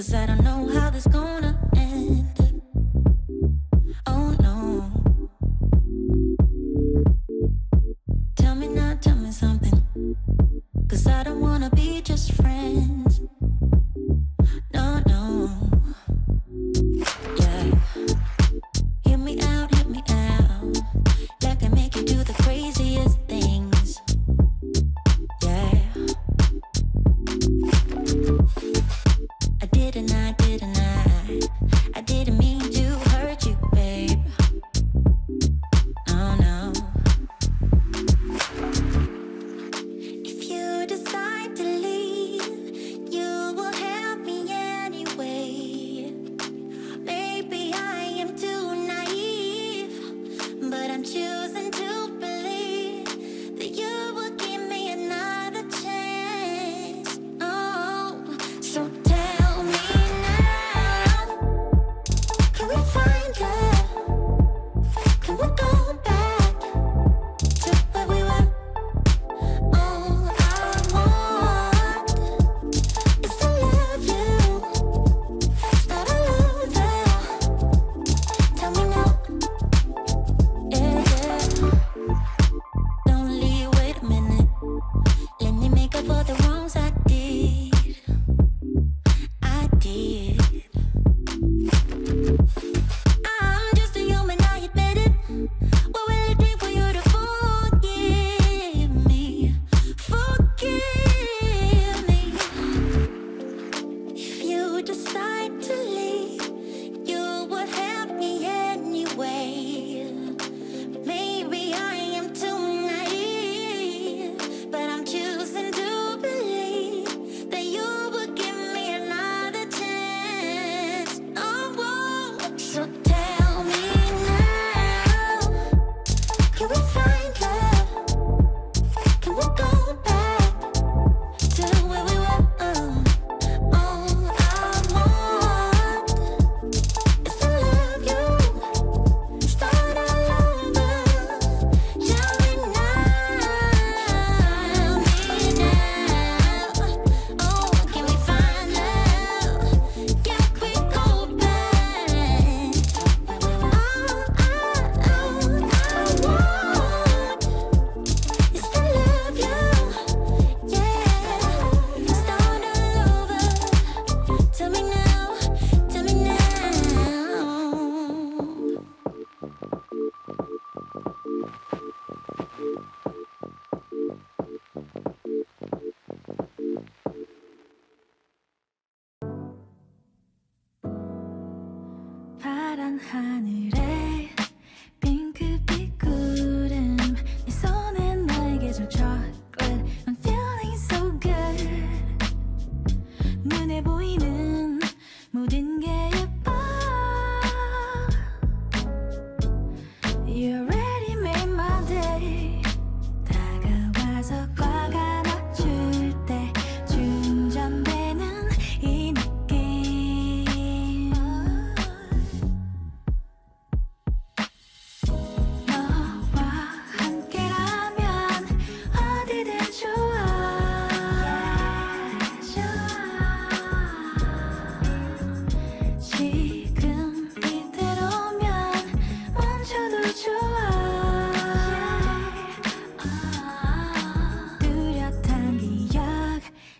'cause I don't know how this gonna end. Oh no. Tell me now, tell me something, 'cause I don't wanna be just friends. No, no. Yeah. Hear me out, hear me out. Like I make you do the craziest things. Yeah. I didn't mean to hurt you, babe. Oh no. If you decide to leave, you will help me anyway. Maybe I am too naive, but I'm choosing to believe that you will give me another chance. Oh, so tell me now, can we find love? Can we go back to where we were? All I want is to love you, start all over. Tell me now, yeah. Don't leave, wait a minute. Let me make up for the wrongs I did. I'm just a human, I admit it. What will it take for you to forgive me? Forgive me. If you decide to leave, you would help me anyway. Maybe I am too naive, but I'm choosing to believe that you would give me another chance. Oh, whoa. So tell me now, can we find love? Can we go back to where we were? All I want is to love you, start all over. Tell me now, oh, can we find love? Can we go back? All I want is to love you, yeah, start all over. Tell me now, tell me now. 파란 하늘에 핑크빛 구름 네 손에 나의 계절 chocolate I'm feeling so good 눈에 보이는 모든 게 예뻐 You already made my day 다가와서 꽉 안아줄 때 충전되는 이 느낌 너와 함께라면 어디든 좋아 지금 이대로면 멈춰도 좋아 뚜렷한 기억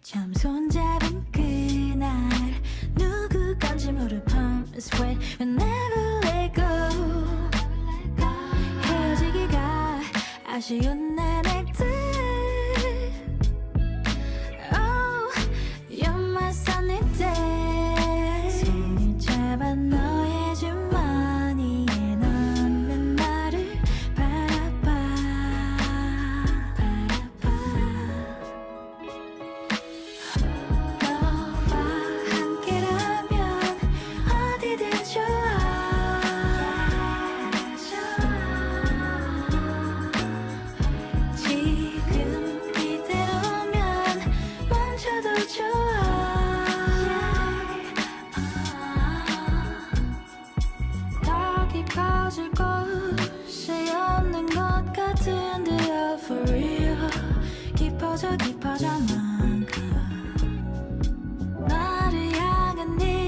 처음 손잡은 그날 누구 건지 모를 palm sweat We'll never let go 헤어지기가 아쉬운 나날들 Oh, you're my sunny day 손을 잡아 너의 주머니에 넣는 나를 바라봐 너와 함께라면 어디든 좋아 지금 이대로면 멈춰도 좋아 더 깊어질 곳이 없는 것 같은데요 for real 깊어져 깊어져 만큼 나를 향한 네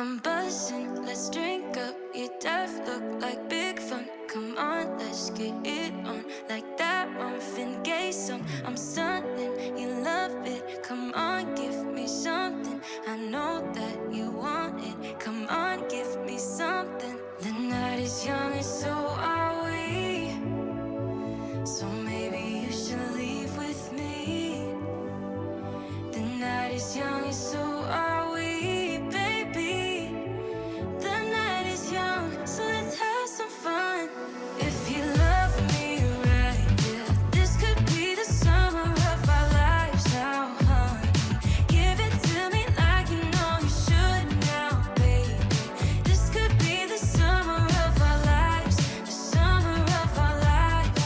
I'm buzzing, let's drink up. Your death look like big fun. Come on, let's get it on. Like that Marvin Gaye song. I'm stunning, you love it. Come on, give me something. I know that you want it. Come on, give me something. The night is young and so are we. So maybe you should leave with me. The night is young and so are we, baby. The night is young, so let's have some fun. If you love me right, yeah, this could be the summer of our lives now, honey. Give it to me like you know you should now, baby. This could be the summer of our lives, the summer of our lives.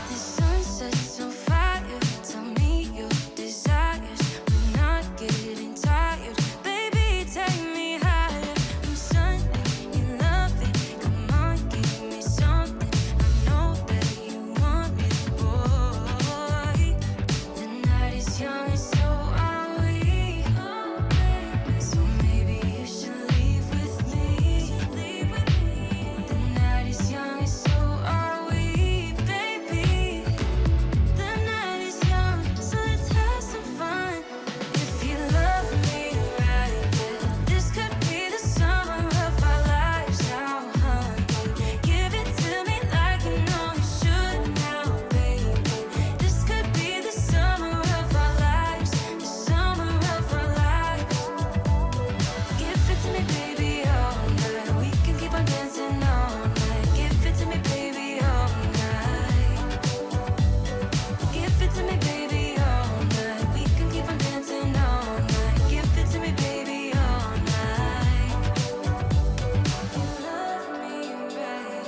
The sun sets on fire, tell me your desires. We're not getting tired, baby, take me higher. I'm Sunday, you love it, come on, give me something. I know that you want me, boy. The night is young and so are we. So maybe you should leave with me. The night is young and so are we, baby. The night is young, so let's have some fun. If you love me right, yeah, this could be the summer of our lives now, honey. Give it to me like you know you should now, baby. This could be the summer of our lives, the summer of our lives. Give it to me, baby, all night. We can keep on dancing all night. Give it to me, baby, all night. Give it to me, baby, all night. We can keep on dancing all night. Give it to me, baby, all night. You love me right.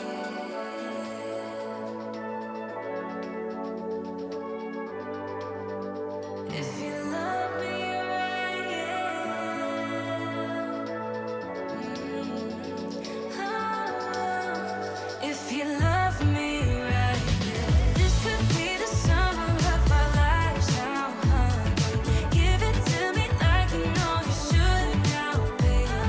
If you love me right, if you love me right, yeah, this could be the summer of our lives now, honey. Give it to me like you know you should now, baby.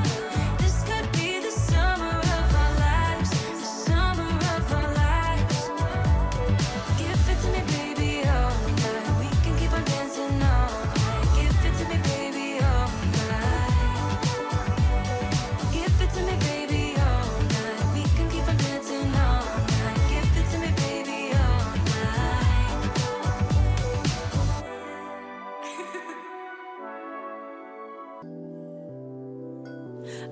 This could be the summer of our lives, the summer of our lives. Give it to me, baby, all night. We can keep on dancing all night. Give it to me, baby, all night. Give it to me, baby, all night. We can keep on dancing all night. Give it to me, baby, all night.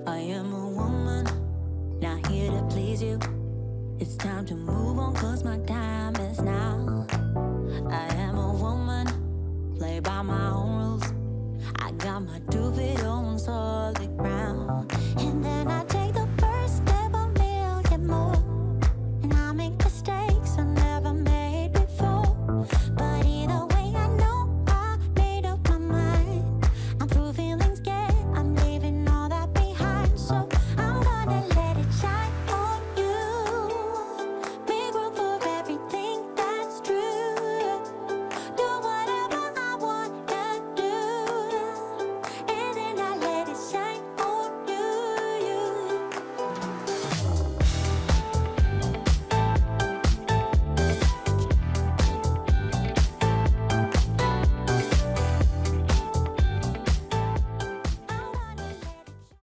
I am a woman, not here to please you. It's time to move on, cause my time is now. I am a woman, play by my own rules. I got my 2 feet on solid ground. And